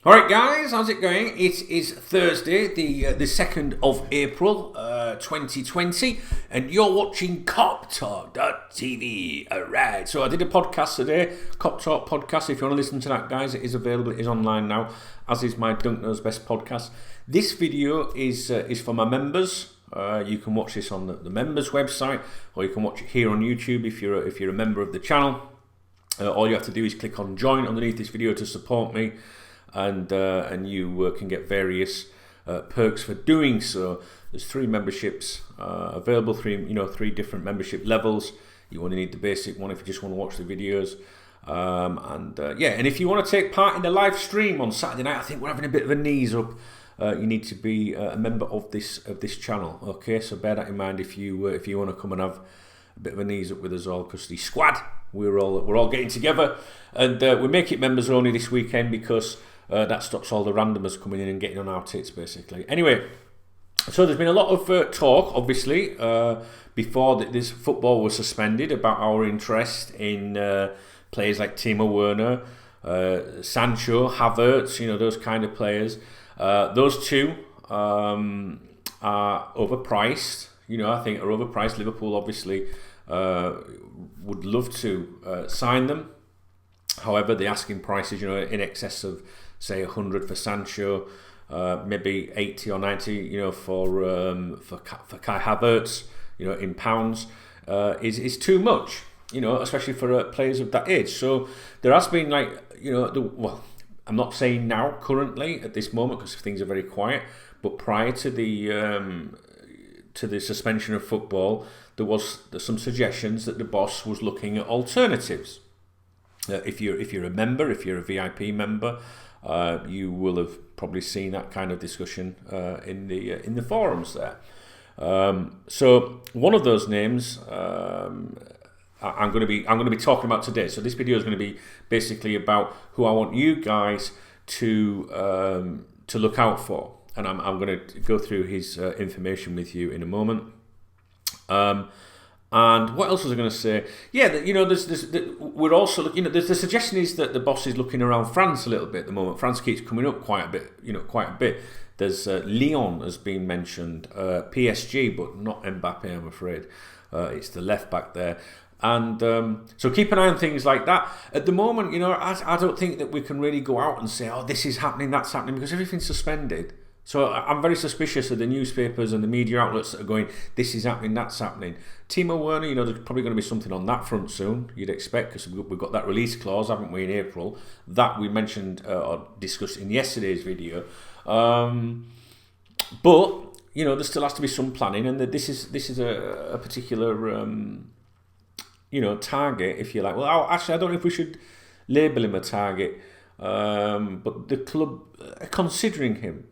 Alright guys, how's it going? It is Thursday, the 2nd of April, 2020, and you're watching KopTalk.tv. Alright, so I did a podcast today, KopTalk podcast. If you want to listen to that, guys, it is available, it is online now, as is my Dunk Knows Best podcast. This video is for my members. You can watch this on the members website, or you can watch it here on YouTube if you're a member of the channel. All you have to do is click on join underneath this video to support me. And you can get various perks for doing so. There's 3 memberships available, three different membership levels. You only need the basic one if you just want to watch the videos. And if you want to take part in the live stream on Saturday night, I think we're having a bit of a knees up. You need to be a member of this channel. Okay, so bear that in mind if you want to come and have a bit of a knees up with us all, because the squad we're all getting together, and we make it members only this weekend because. That stops all the randomers coming in and getting on our tits, basically. Anyway, so there's been a lot of talk, obviously, before this football was suspended, about our interest in players like Timo Werner, Sancho, Havertz, those kind of players. Those two are overpriced. I think are overpriced. Liverpool obviously would love to sign them. However, the asking price is, in excess of, say, 100 for Sancho, maybe 80 or 90, for Kai Havertz, in pounds, is too much, especially for players of that age. So there has been, I'm not saying now, currently, at this moment, because things are very quiet, but prior to the suspension of football, there's some suggestions that the boss was looking at alternatives. If you're a member, if you're a VIP member, you will have probably seen that kind of discussion in the forums there. So one of those names I'm going to be talking about today. So this video is going to be basically about who I want you guys to look out for, and I'm going to go through his information with you in a moment. And what else was I going to say? Yeah, we're also looking. The suggestion is that the boss is looking around France a little bit at the moment. France keeps coming up quite a bit. There's Lyon has been mentioned, PSG, but not Mbappe, I'm afraid. It's the left back there, and so keep an eye on things like that. At the moment, I don't think that we can really go out and say, oh, this is happening, that's happening, because everything's suspended. So I'm very suspicious of the newspapers and the media outlets that are going, this is happening, that's happening. Timo Werner, there's probably going to be something on that front soon, you'd expect, because we've got that release clause, haven't we, in April. That we mentioned or discussed in yesterday's video. But, there still has to be some planning, and this is a particular, target, if you like. Well, actually, I don't know if we should label him a target. But the club are considering him,